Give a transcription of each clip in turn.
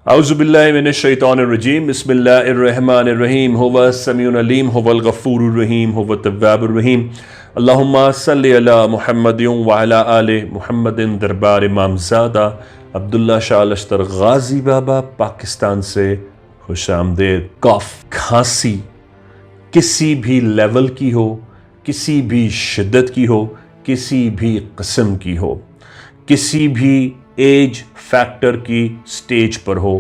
औज़ुबिल्लाहि मिनश्शैतानिर्रजीम बिस्मिल्लाहिर्रहमानिर्रहीम हुवा समीउल अलीम हुवल गफ़ूरुर रहीम हुवा तव्वाबुर रहीम अल्लाहुम्मा सल्लि अला मुहम्मदिन व अला आलि मुहम्मदिन। दरबार इमामज़ादा अब्दुल्ला शाह लश्तर गाजी बाबा पाकिस्तान से खुशामदीद। कफ खांसी किसी भी लेवल की हो, किसी भी शिद्दत की हो, किसी भी किस्म की हो, किसी भी एज फैक्टर की स्टेज पर हो,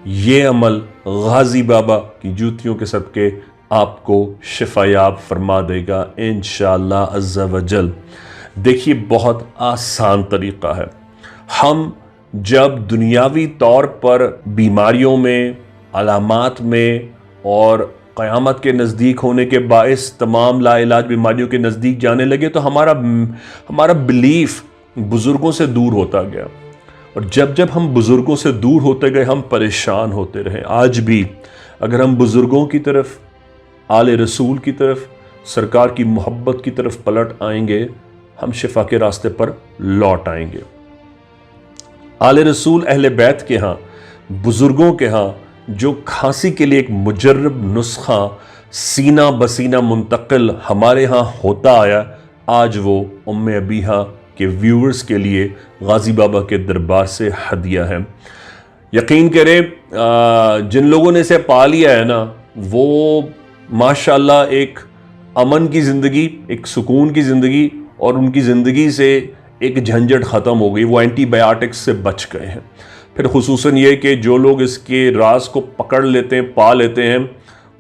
ये अमल गाजी बाबा की जूतियों के सदके आपको शिफायाब फरमा देगा इंशाअल्लाह अज़्ज़ा वजल। देखिए, बहुत आसान तरीक़ा है। हम जब दुनियावी तौर पर बीमारियों में, अलामात में और क़यामत के नज़दीक होने के बाइस तमाम लाइलाज बीमारियों के नज़दीक जाने लगे तो हमारा बिलीफ बुज़ुर्गों से दूर होता गया, और जब जब हम बुज़ुर्गों से दूर होते गए हम परेशान होते रहे। आज भी अगर हम बुज़ुर्गों की तरफ, आले रसूल की तरफ, सरकार की मोहब्बत की तरफ पलट आएंगे, हम शिफा के रास्ते पर लौट आएंगे। आले रसूल अहले बैत के यहाँ, बुज़ुर्गों के यहाँ जो खांसी के लिए एक मुजर्रब नुस्खा सीना बसीना मुंतकिल हमारे यहाँ होता आया, आज वो उम्मे अबीहा के व्यूअर्स के लिए गाजी बाबा के दरबार से हदिया है। यकीन करें, जिन लोगों ने इसे पा लिया है ना, वो माशाल्लाह एक अमन की ज़िंदगी, एक सुकून की ज़िंदगी, और उनकी ज़िंदगी से एक झंझट ख़त्म हो गई। वो एंटीबायोटिक्स से बच गए हैं। फिर खुसूसन ये कि जो लोग इसके राज को पकड़ लेते हैं, पा लेते हैं,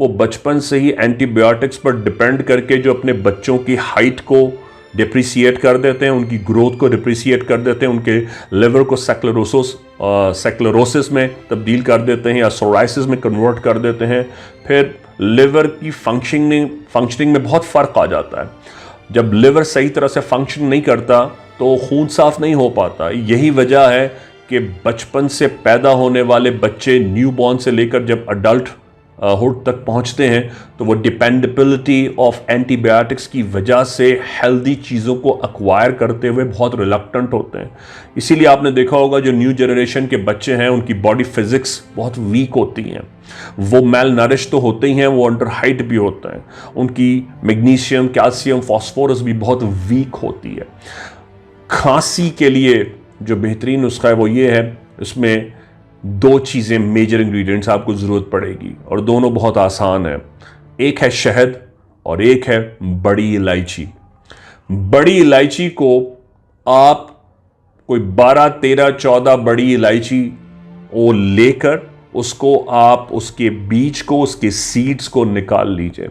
वो बचपन से ही एंटीबायोटिक्स पर डिपेंड करके जो अपने बच्चों की हाइट को डिप्रिसिएट कर देते हैं, उनकी ग्रोथ को डिप्रिसिएट कर देते हैं, उनके लिवर को सेक्लेरोसिस में तब्दील कर देते हैं या सोराइसिस में कन्वर्ट कर देते हैं। फिर लिवर की फंक्शनिंग में बहुत फ़र्क आ जाता है। जब लिवर सही तरह से फंक्शन नहीं करता तो खून साफ नहीं हो पाता। यही वजह है कि बचपन से पैदा होने वाले बच्चे न्यूबॉर्न से लेकर जब अडल्ट हुड तक पहुंचते हैं तो वो डिपेंडेबिलिटी ऑफ एंटीबायोटिक्स की वजह से हेल्दी चीज़ों को एक्वायर करते हुए बहुत रिलक्टेंट होते हैं। इसीलिए आपने देखा होगा जो न्यू जनरेशन के बच्चे हैं उनकी बॉडी फिजिक्स बहुत वीक होती हैं। वो मेल नरिश तो होते ही हैं, वो अंडर हाइट भी होता है। उनकी मैग्नीशियम, कैल्शियम, फास्फोरस भी बहुत वीक होती है। खांसी के लिए जो बेहतरीन नुस्खा है वो ये है, इसमें दो चीज़ें मेजर इंग्रेडिएंट्स आपको ज़रूरत पड़ेगी और दोनों बहुत आसान है। एक है शहद और एक है बड़ी इलायची। बड़ी इलायची को आप कोई 12, 13, 14 बड़ी इलायची वो लेकर उसको आप उसके बीज को, उसके सीड्स को निकाल लीजिए।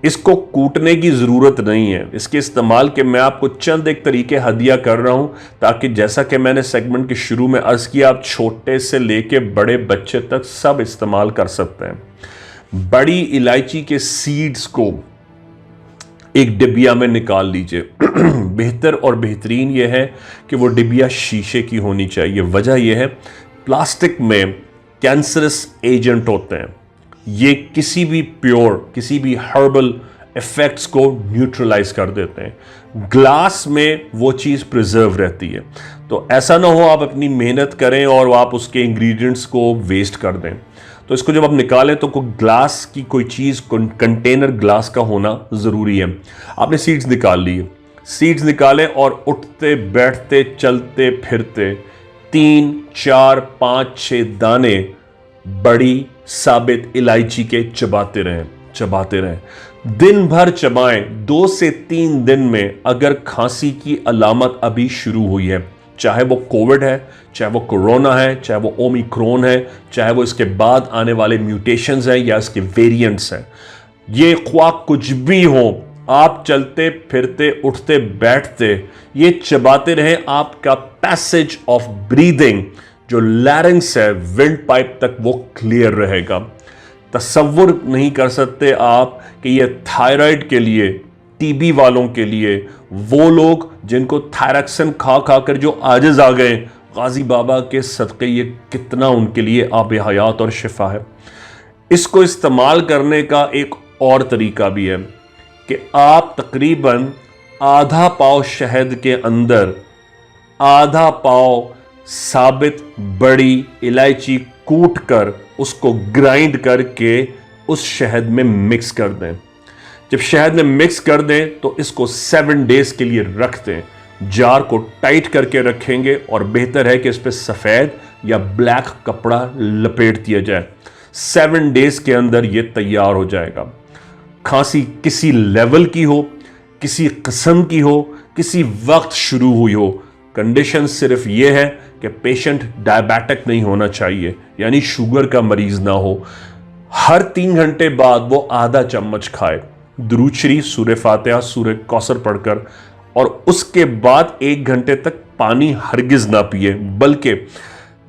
इसको कूटने की ज़रूरत नहीं है। इसके इस्तेमाल के मैं आपको चंद एक तरीके हदिया कर रहा हूँ ताकि जैसा कि मैंने सेगमेंट के शुरू में अर्ज़ किया, आप छोटे से लेके बड़े बच्चे तक सब इस्तेमाल कर सकते हैं। बड़ी इलायची के सीड्स को एक डिबिया में निकाल लीजिए। बेहतर और बेहतरीन यह है कि वो डिबिया शीशे की होनी चाहिए। वजह यह है, प्लास्टिक में कैंसरस एजेंट होते हैं। ये किसी भी प्योर, किसी भी हर्बल इफेक्ट्स को न्यूट्रलाइज कर देते हैं। ग्लास में वो चीज़ प्रिजर्व रहती है। तो ऐसा ना हो आप अपनी मेहनत करें और आप उसके इंग्रेडिएंट्स को वेस्ट कर दें। तो इसको जब आप निकालें तो ग्लास की कोई चीज़, कंटेनर ग्लास का होना ज़रूरी है। आपने सीड्स निकाल लिए, सीड्स निकालें और उठते बैठते चलते फिरते 3, 4, 5, 6 दाने बड़ी साबित इलायची के चबाते रहें। दिन भर चबाएं। 2 से 3 दिन में अगर खांसी की अलामत अभी शुरू हुई है, चाहे वो कोविड है, चाहे वो कोरोना है, चाहे वो ओमिक्रॉन है, चाहे वो इसके बाद आने वाले म्यूटेशंस हैं या इसके वेरिएंट्स हैं, ये ख्वाह कुछ भी हो, आप चलते फिरते उठते बैठते ये चबाते रहें। आपका पैसेज ऑफ ब्रीदिंग, जो लैरिंग्स है, विंड पाइप तक, वो क्लियर रहेगा। तसव्वुर नहीं कर सकते आप कि ये थायराइड के लिए, टीबी वालों के लिए, वो लोग जिनको थायरक्सन खा खा कर जो आजिज आ गए, गाजी बाबा के सदक़े ये कितना उनके लिए आब हयात और शिफा है। इसको इस्तेमाल करने का एक और तरीका भी है कि आप तकरीबन आधा पाव शहद के अंदर आधा पाव साबित बड़ी इलायची कूट कर उसको ग्राइंड करके उस शहद में मिक्स कर दें। जब शहद में मिक्स कर दें तो इसको 7 डेज के लिए रख दें। जार को टाइट करके रखेंगे और बेहतर है कि इस पर सफ़ेद या ब्लैक कपड़ा लपेट दिया जाए। 7 डेज के अंदर यह तैयार हो जाएगा। खांसी किसी लेवल की हो, किसी किस्म की हो, किसी वक्त शुरू हुई हो, कंडीशन सिर्फ यह है कि पेशेंट डायबिटिक नहीं होना चाहिए, यानी शुगर का मरीज ना हो। हर 3 घंटे बाद वो आधा चम्मच खाए दुरूद शरीफ, सूरह फातिहा, सूरह कौसर पढ़कर, और उसके बाद 1 घंटे तक पानी हरगिज ना पिए, बल्कि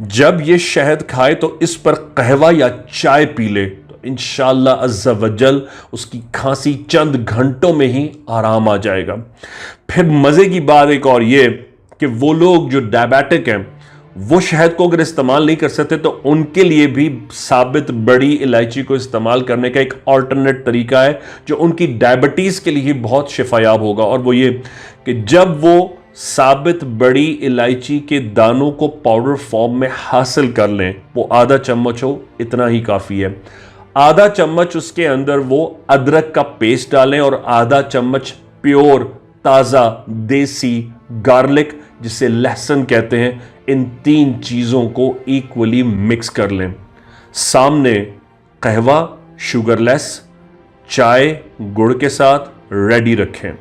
जब ये शहद खाए तो इस पर कहवा या चाय पी ले तो इंशाअल्लाह अज़्ज़ा वजल उसकी खांसी चंद घंटों में ही आराम आ जाएगा। फिर मज़े की बात एक और ये कि वो लोग जो डायबिटिक हैं वो शहद को अगर इस्तेमाल नहीं कर सकते तो उनके लिए भी साबित बड़ी इलायची को इस्तेमाल करने का एक ऑल्टरनेट तरीका है जो उनकी डायबिटीज़ के लिए बहुत शिफायाब होगा, और वो ये कि जब वो साबित बड़ी इलायची के दानों को पाउडर फॉर्म में हासिल कर लें, वो आधा चम्मच हो इतना ही काफ़ी है। आधा चम्मच उसके अंदर वो अदरक का पेस्ट डालें और आधा चम्मच प्योर ताज़ा देसी गार्लिक, जिसे लहसुन कहते हैं, इन 3 चीज़ों को इक्वली मिक्स कर लें। सामने कहवा शुगरलेस, चाय गुड़ के साथ रेडी रखें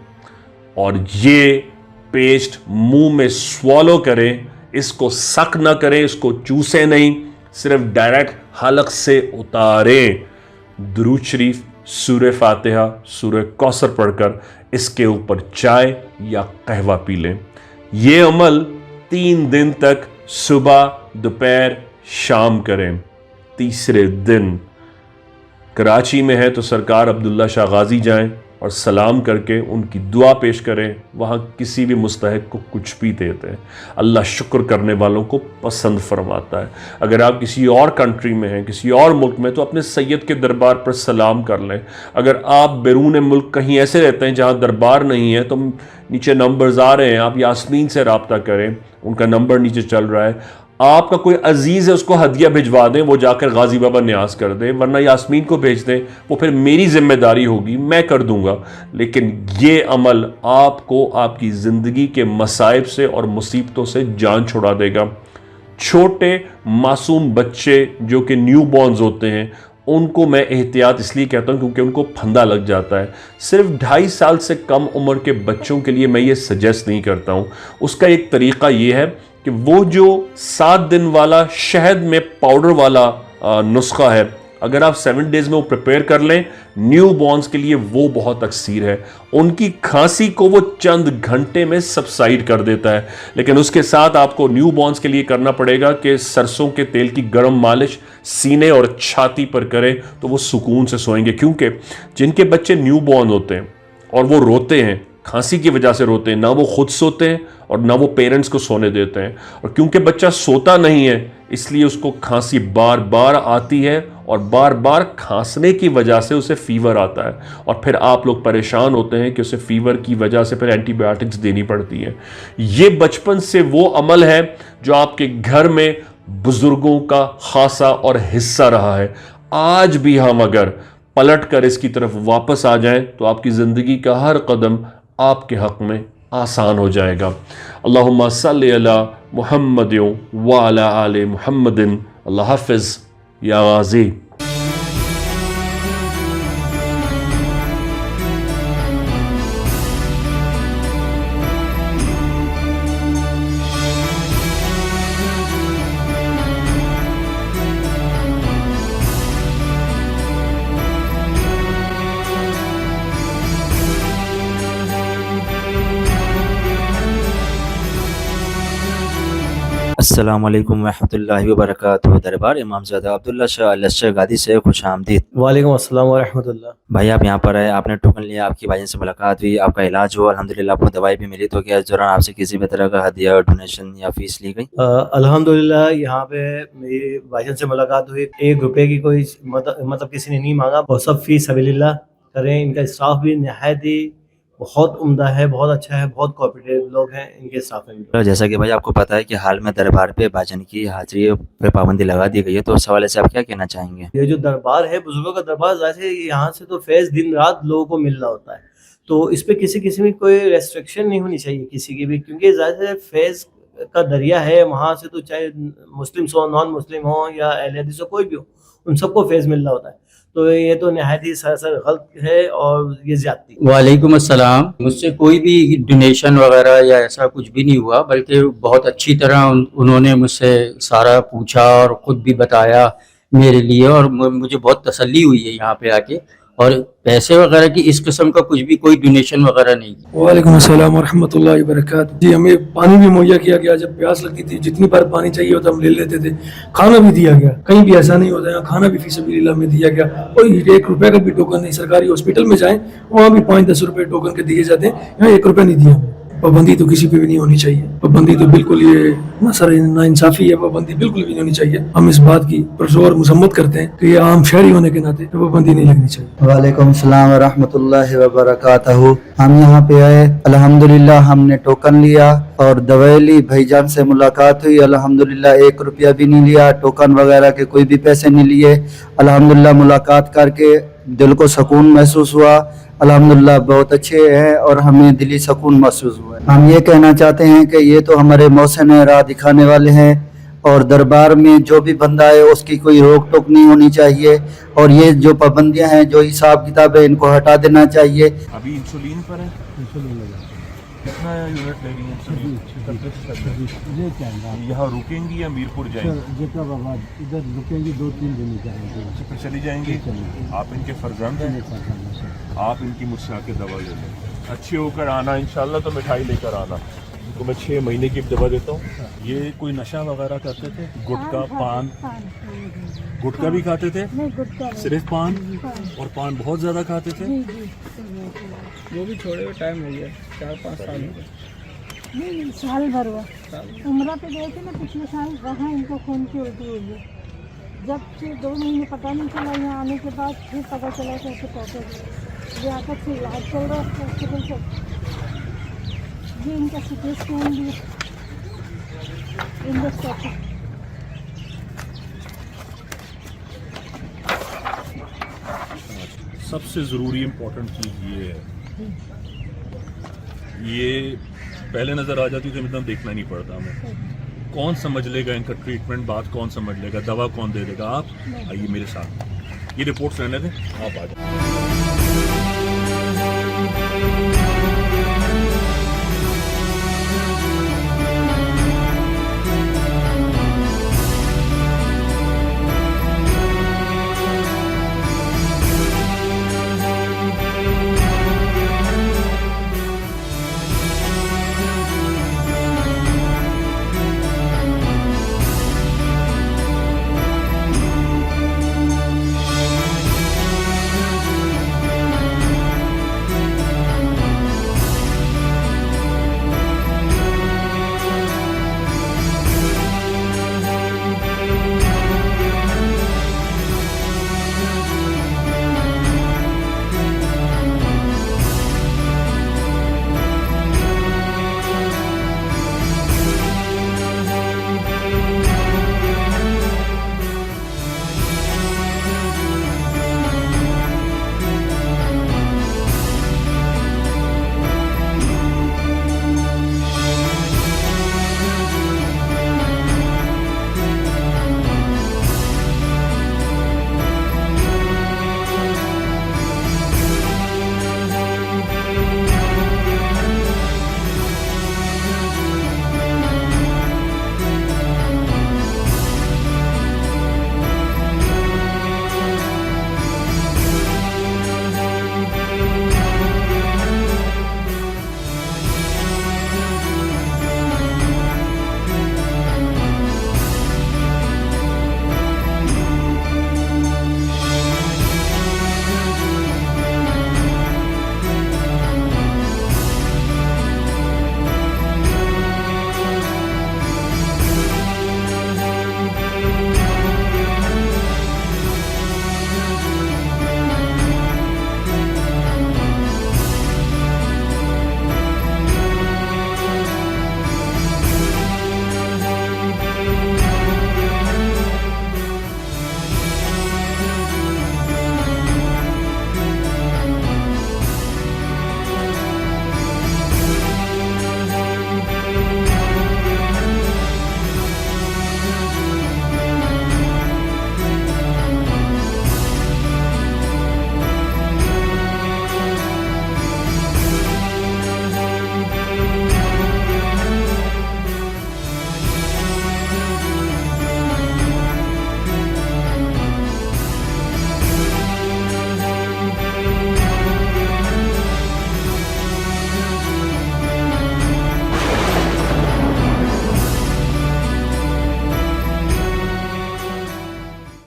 और ये पेस्ट मुंह में स्वॉलो करें। इसको सक ना करें, इसको चूसे नहीं, सिर्फ डायरेक्ट हलक से उतारें। दुरूद शरीफ, सूरह फातिहा, सूरह कौसर पढ़कर इसके ऊपर चाय या कहवा पी लें। ये अमल 3 दिन तक सुबह, दोपहर, शाम करें। तीसरे दिन कराची में है तो सरकार अब्दुल्ला शाह गाजी जाएं और सलाम करके उनकी दुआ पेश करें। वहाँ किसी भी मुस्तहिक को कुछ भी देते हैं, अल्लाह शुक्र करने वालों को पसंद फरमाता है। अगर आप किसी और कंट्री में हैं, किसी और मुल्क में, तो अपने सैयद के दरबार पर सलाम कर लें। अगर आप बैरून मुल्क कहीं ऐसे रहते हैं जहाँ दरबार नहीं है तो नीचे नंबर्स आ रहे हैं, आप यास्मीन से रब्ता करें, उनका नंबर नीचे चल रहा है। आपका कोई अजीज़ है उसको हदिया भिजवा दें, वो जाकर गाजी बाबा न्याज कर दें, वरना यास्मीन को भेज दें, वो फिर मेरी जिम्मेदारी होगी, मैं कर दूंगा। लेकिन ये अमल आपको आपकी ज़िंदगी के मसाइब से और मुसीबतों से जान छुड़ा देगा। छोटे मासूम बच्चे जो कि न्यू बॉर्न्स होते हैं, उनको मैं एहतियात इसलिए कहता हूँ क्योंकि उनको फंदा लग जाता है। सिर्फ 2.5 साल से कम उम्र के बच्चों के लिए मैं ये सजेस्ट नहीं करता हूँ। उसका एक तरीका ये है कि वो जो 7 दिन वाला शहद में पाउडर वाला नुस्खा है, अगर आप 7 डेज में वो प्रिपेयर कर लें, न्यू बॉर्न्स के लिए वो बहुत अक्सीर है। उनकी खांसी को वो चंद घंटे में सबसाइड कर देता है। लेकिन उसके साथ आपको न्यू बॉर्न्स के लिए करना पड़ेगा कि सरसों के तेल की गर्म मालिश सीने और छाती पर करें तो वो सुकून से सोएंगे। क्योंकि जिनके बच्चे न्यू बॉर्न होते हैं और वो रोते हैं, खांसी की वजह से रोते हैं, ना वो खुद सोते हैं और ना वो पेरेंट्स को सोने देते हैं, और क्योंकि बच्चा सोता नहीं है इसलिए उसको खांसी बार बार आती है और बार बार खांसने की वजह से उसे फीवर आता है, और फिर आप लोग परेशान होते हैं कि उसे फीवर की वजह से फिर एंटीबायोटिक्स देनी पड़ती है। ये बचपन से वो अमल है जो आपके घर में बुजुर्गों का खासा और हिस्सा रहा है। आज भी हम अगर पलट कर इसकी तरफ वापस आ जाएं तो आपकी ज़िंदगी का हर कदम आपके हक़ में आसान हो जाएगा। अल्लाहुम्मा सल्ली अला मुहम्मदिन व अला आले मुहम्मदिन। अल्लाह हाफ़िज़ या गाज़ी। अस्सलाम वालेकुम रहमतुल्लाहि व बरकातुहू। दरबार इमामज़ादा अब्दुल्ला शाह लश्कर गादी से खुश आमदीद। वालेकुम अस्सलाम व रहमतुल्लाह। भाई आप यहाँ पर आए, आपने टोकन लिया, आपकी भाईजान से मुलाकात हुई, आपका इलाज हुआ, अल्हम्दुलिल्लाह आपको दवाई भी मिली, तो क्या इस दौरान आपसे किसी भी तरह का हदिया, डोनेशन या फीस ली गई? अल्हम्दुलिल्लाह यहाँ पे मेरी भाईजान से मुलाकात हुई। 1 रुपए की कोई मतलब किसी ने नहीं मांगा, और सब फी सबिलिल्लाह करें। इनका स्टाफ भी नहायत ही बहुत उम्दा है, बहुत अच्छा है, बहुत कोऑपरेटिव लोग हैं इनके स्टाफ में भी। तो जैसा कि भाई आपको पता है कि हाल में दरबार पे भाईजान की हाजिरी पे पाबंदी लगा दी गई है, तो उस हवाले से आप क्या कहना चाहेंगे? ये जो दरबार है, बुजुर्गों का दरबार, जाहिर है यहाँ से तो फैज़ दिन रात लोगों को मिल रहा होता है, तो इस पे किसी किस्म की कोई रेस्ट्रिक्शन नहीं होनी चाहिए किसी की भी, क्योंकि जाहिर है फैज़ का दरिया है, वहाँ से तो चाहे मुस्लिम हो, नॉन मुस्लिम हो या अहले हदीस हो, कोई भी हो, उन सबको फैज़ मिल रहा होता है। तो ये तो निहायत ही सरासर गलत है और ये ज्यादती है। वालेकुम अस्सलाम। मुझसे कोई भी डोनेशन वगैरह या ऐसा कुछ भी नहीं हुआ, बल्कि बहुत अच्छी तरह उन्होंने मुझसे सारा पूछा और ख़ुद भी बताया मेरे लिए, और मुझे बहुत तसल्ली हुई है यहाँ पे आके। और पैसे वगैरह की इस किस्म का कुछ भी कोई डोनेशन वगैरह नहीं। वालेकुम अस्सलाम वरहमतुल्लाहि वबरकातुहू। जी, हमें पानी भी मुहैया किया गया, जब प्यास लगती थी जितनी बार पानी चाहिए होता हम ले लेते थे। खाना भी दिया गया, कहीं भी ऐसा नहीं होता, यहाँ खाना भी फीसबिलिल्लाह में दिया गया। कोई 1 रुपए का भी टोकन नहीं। सरकारी हॉस्पिटल में जाएं, वहाँ भी 5-10 रुपए टोकन के दिए जाते हैं, यहाँ 1 रुपया नहीं दिया। पाबंदी तो किसी पे भी नहीं होनी चाहिए, पाबंदी तो बिल्कुल ये नाइंसाफी है, पाबंदी बिल्कुल भी नहीं होनी चाहिए। हम इस बात की पुरजोर मजम्मत करते हैं कि ये आम शहरी होने के नाते पाबंदी नहीं लगनी चाहिए। वालेकुम सलाम व रहमतुल्लाहि व बरकातहू। हम यहाँ पे आए, अल्हम्दुलिल्लाह हमने टोकन लिया और दवाई ली, भाईजान से मुलाकात हुई, अल्हम्दुलिल्लाह 1 रुपया भी नहीं लिया, टोकन वगैरह के कोई भी पैसे नहीं लिए। अल्हम्दुलिल्लाह मुलाकात करके दिल को सुकून महसूस हुआ। अल्हम्दुलिल्लाह बहुत अच्छे हैं और हमें दिली सुकून महसूस हुआ। हम ये कहना चाहते हैं कि ये तो हमारे मौसम राह दिखाने वाले हैं, और दरबार में जो भी बंदा है उसकी कोई रोक टोक नहीं होनी चाहिए, और ये जो पाबंदियां हैं, जो हिसाब किताब है, इनको हटा देना चाहिए। अभी इंसुलिन पर है, कितना यूनिट ले रही है इंसुलिन? यहाँ रुकेंगी या मीरपुर जाएंगी? इधर रुकेंगी 2-3 दिन जाएंगे, फिर चली जाएंगी। आप इनके फर्जंद हैं, आप इनकी मुझसे आके दवा ले लें, अच्छे होकर आना इंशाल्लाह, तो मिठाई लेकर आना। तो मैं 6 महीने की दवा देता हूँ। ये कोई नशा वगैरह करते थे? गुटखा, पान? गुटखा भी खाते थे? सिर्फ पान? और पान बहुत ज़्यादा खाते थे? वो भी छोड़े हुए टाइम हो गया, 4-5 साल हो गए। नहीं, साल भर हुआ। उम्रा पे गए थे ना पिछले साल, वहाँ इनको खून की उल्टी हुई है। जब से 2 महीने पता नहीं चला, यहाँ आने के बाद फिर पता चला कैसे पहुँचे। लियाकत से इलाज चल रहा है हॉस्पिटल से। ये इनका सिटी स्कैन भी इंडोस्कोपी। सबसे ज़रूरी इम्पोर्टेंट चीज़ ये है, ये पहले नज़र आ जाती तो इतना देखना नहीं पड़ता हमें। कौन समझ लेगा इनका ट्रीटमेंट, बात कौन समझ लेगा, दवा कौन दे देगा? आप आइए मेरे साथ, ये रिपोर्ट्स रहने दें, आप आ जाए।